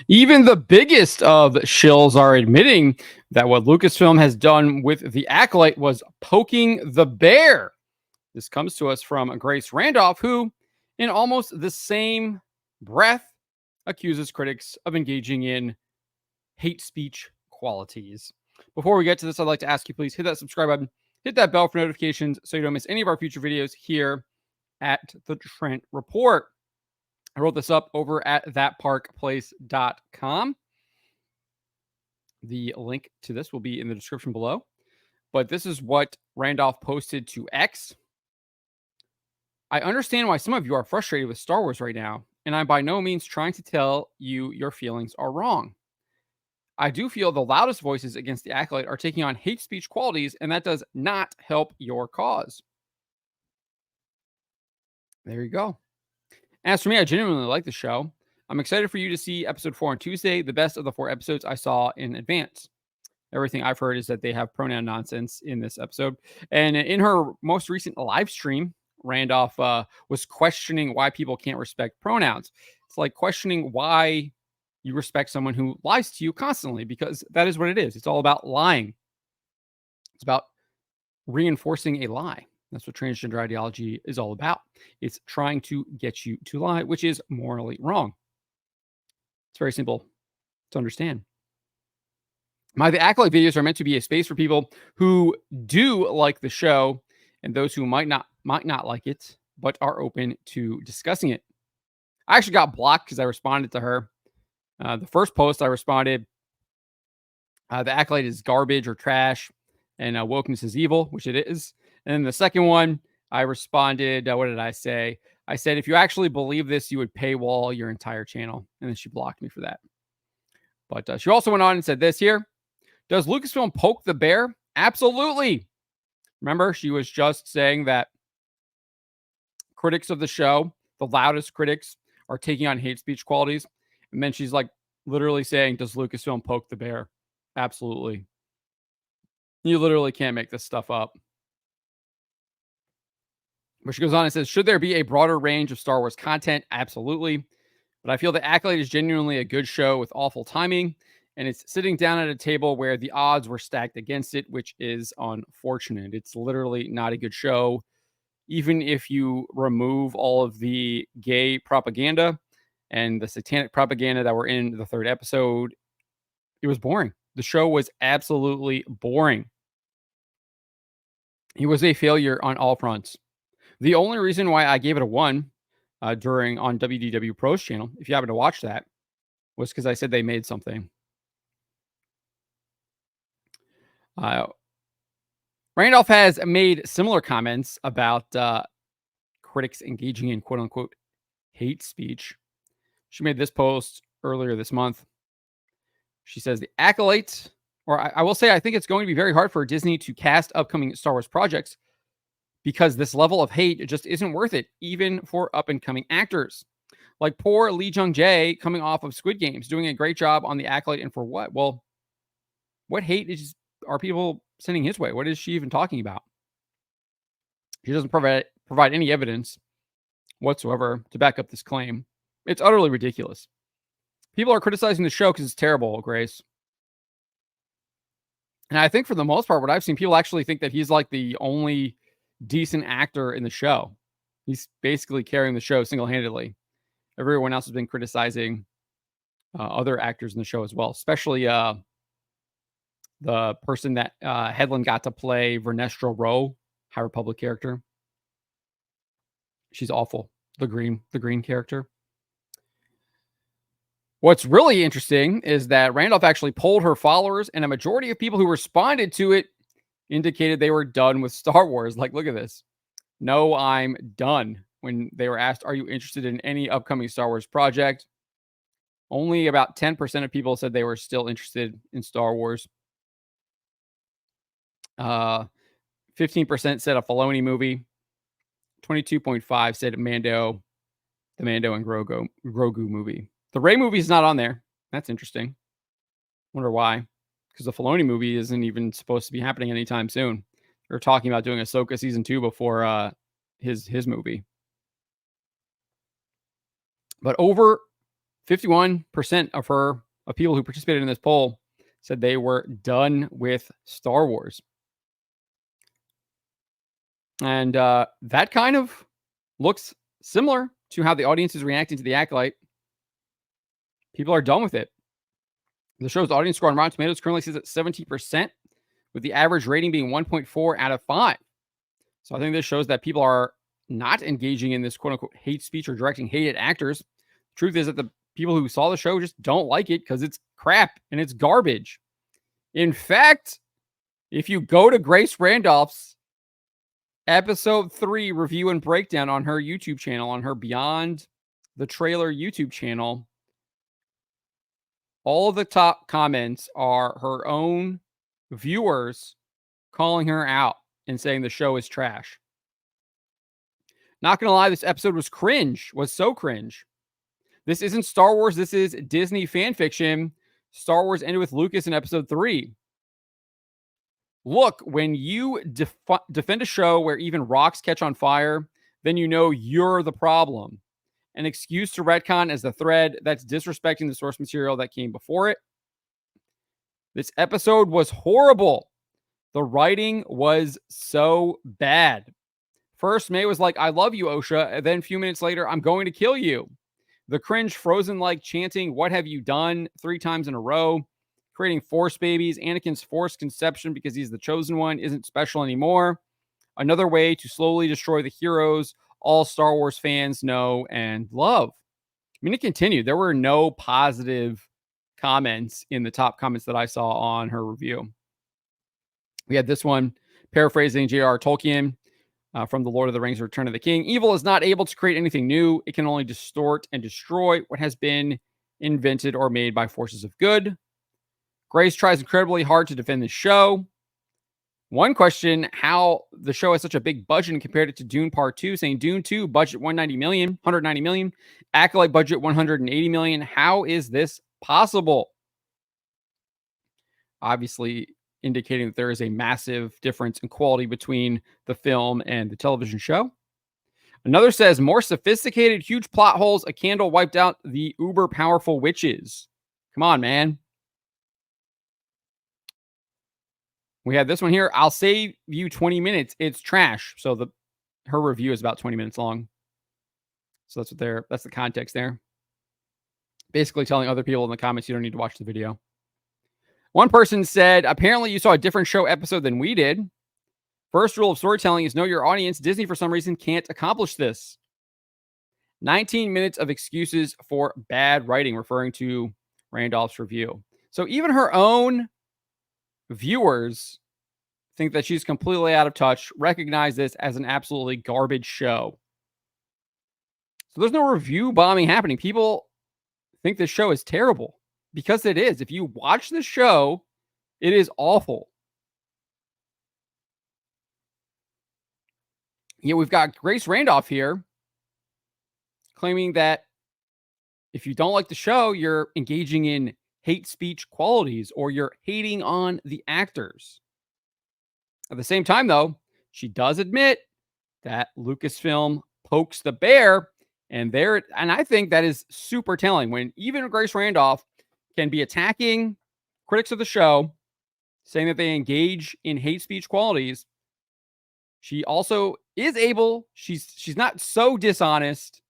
Even the biggest of shills are admitting that what Lucasfilm has done with the Acolyte was poking the bear. This comes to us from Grace Randolph, who, in almost the same breath, accuses critics of engaging in hate speech qualities. Before we get to this, I'd like to ask you, please hit that subscribe button, hit that bell for notifications so you don't miss any of our future videos here at the Trent Report. I wrote this up over at thatparkplace.com. The link to this will be in the description below. But this is what Randolph posted to X. I understand why some of you are frustrated with Star Wars right now, and I'm by no means trying to tell you your feelings are wrong. I do feel the loudest voices against the Acolyte are taking on hate speech qualities, and that does not help your cause. There you go. As for me, I genuinely like the show. I'm excited for you to see episode 4 on Tuesday, the best of the 4 episodes I saw in advance. Everything I've heard is that they have pronoun nonsense in this episode. And in her most recent live stream, Randolph was questioning why people can't respect pronouns. It's like questioning why you respect someone who lies to you constantly, because that is what it is. It's all about lying. It's about reinforcing a lie. That's what transgender ideology is all about. It's trying to get you to lie, which is morally wrong. It's very simple to understand. The Acolyte videos are meant to be a space for people who do like the show and those who might not like it, but are open to discussing it. I actually got blocked because I responded to her. The first post I responded, the Acolyte is garbage or trash, and wokeness is evil, which it is. And then the second one, I responded, what did I say? I said, if you actually believe this, you would paywall your entire channel. And then she blocked me for that. But she also went on and said this here. Does Lucasfilm poke the bear? Absolutely. Remember, she was just saying that critics of the show, the loudest critics, are taking on hate speech qualities. And then she's like literally saying, does Lucasfilm poke the bear? Absolutely. You literally can't make this stuff up. But she goes on and says, should there be a broader range of Star Wars content? Absolutely. But I feel the Acolyte is genuinely a good show with awful timing. And it's sitting down at a table where the odds were stacked against it, which is unfortunate. It's literally not a good show. Even if you remove all of the gay propaganda and the satanic propaganda that were in the 3rd episode, it was boring. The show was absolutely boring. It was a failure on all fronts. The only reason why I gave it a 1 on WDW Pro's channel, if you happen to watch that, was because I said they made something. Randolph has made similar comments about critics engaging in quote-unquote hate speech. She made this post earlier this month. She says, the Acolyte, or I will say I think it's going to be very hard for Disney to cast upcoming Star Wars projects because this level of hate just isn't worth it, even for up-and-coming actors. Like poor Lee Jung-jae coming off of Squid Games, doing a great job on the Acolyte, and for what? Well, what hate are people sending his way? What is she even talking about? She doesn't provide any evidence whatsoever to back up this claim. It's utterly ridiculous. People are criticizing the show because it's terrible, Grace. And I think for the most part, what I've seen, people actually think that he's like the only decent actor in the show. He's basically carrying the show single-handedly. Everyone else has been criticizing other actors in the show as well, especially the person that Hedlund got to play, Vernestra Rowe, High Republic character. She's awful. The green character. What's really interesting is that Randolph actually polled her followers, and a majority of people who responded to it indicated they were done with Star Wars. Like, look at this. No, I'm done. When they were asked, are you interested in any upcoming Star Wars project? Only about 10% of people said they were still interested in Star Wars. 15% said a Filoni movie. 22.5% said the Mando and Grogu movie. The Rey movie is not on there. That's interesting. Wonder why. Because the Filoni movie isn't even supposed to be happening anytime soon. They're talking about doing Ahsoka season 2 before his movie. But over 51% of people who participated in this poll said they were done with Star Wars. And that kind of looks similar to how the audience is reacting to The Acolyte. People are done with it. The show's audience score on Rotten Tomatoes currently sits at 17%, with the average rating being 1.4 out of 5. So I think this shows that people are not engaging in this quote-unquote hate speech or directing hate at actors. Truth is that the people who saw the show just don't like it because it's crap and it's garbage. In fact, if you go to Grace Randolph's episode 3 review and breakdown on her YouTube channel, on her Beyond the Trailer YouTube channel, all of the top comments are her own viewers calling her out and saying the show is trash. Not going to lie, this episode was cringe, was so cringe. This isn't Star Wars. This is Disney fan fiction. Star Wars ended with Lucas in episode 3. Look, when you defend a show where even rocks catch on fire, then you know you're the problem. An excuse to retcon as the thread, that's disrespecting the source material that came before it. This episode was horrible. The writing was so bad. First, May was like, I love you, Osha. And then a few minutes later, I'm going to kill you. The cringe Frozen-like chanting, what have you done 3 times in a row? Creating Force babies. Anakin's forced conception because he's the chosen one isn't special anymore. Another way to slowly destroy the heroes all Star Wars fans know and love. I mean, it continued. There were no positive comments in the top comments that I saw on her review. We had this one, paraphrasing J.R. Tolkien from The Lord of the Rings, Return of the King. Evil is not able to create anything new. It can only distort and destroy what has been invented or made by forces of good. Grace tries incredibly hard to defend the show. One question, how the show has such a big budget and compared it to Dune Part 2, saying Dune 2 budget 190 million, Acolyte budget 180 million. How is this possible? Obviously indicating that there is a massive difference in quality between the film and the television show. Another says more sophisticated, huge plot holes. A candle wiped out the uber powerful witches. Come on, man. We had this one here. I'll save you 20 minutes. It's trash. So her review is about 20 minutes long. So that's the context there. Basically telling other people in the comments you don't need to watch the video. One person said, apparently you saw a different show episode than we did. First rule of storytelling is know your audience. Disney, for some reason, can't accomplish this. 19 minutes of excuses for bad writing, referring to Randolph's review. So even her own viewers think that she's completely out of touch, recognize this as an absolutely garbage show. So there's no review bombing happening. People think this show is terrible because it is. If you watch the show, it is awful. Yeah, we've got Grace Randolph here claiming that if you don't like the show, you're engaging in hate speech qualities or you're hating on the actors. At the same time, though, she does admit that Lucasfilm pokes the bear, and I think that is super telling when even Grace Randolph can be attacking critics of the show, saying that they engage in hate speech qualities. She also is able, she's not so dishonest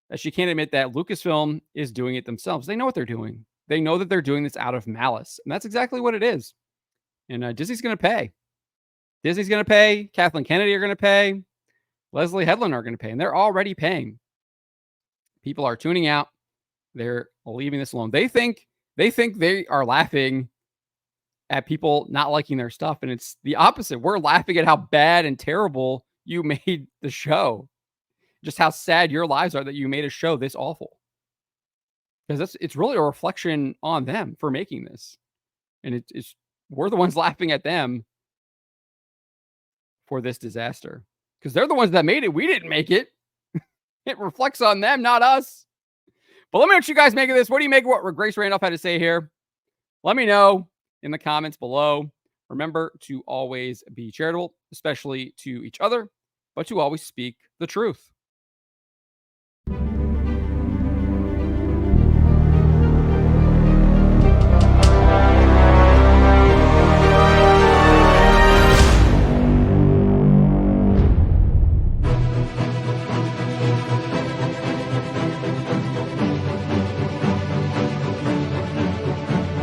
that she can't admit that Lucasfilm is doing it themselves. They know what they're doing. They know that they're doing this out of malice, and that's exactly what it is. And Disney's going to pay. Disney's going to pay. Kathleen Kennedy are going to pay. Leslie Headland are going to pay, and they're already paying. People are tuning out. They're leaving this alone. They think they are laughing at people not liking their stuff, and it's the opposite. We're laughing at how bad and terrible you made the show. Just how sad your lives are that you made a show this awful. Because it's really a reflection on them for making this. And we're the ones laughing at them for this disaster. Because they're the ones that made it. We didn't make it. It reflects on them, not us. But let me know what you guys make of this. What do you make of what Grace Randolph had to say here? Let me know in the comments below. Remember to always be charitable, especially to each other, but to always speak the truth.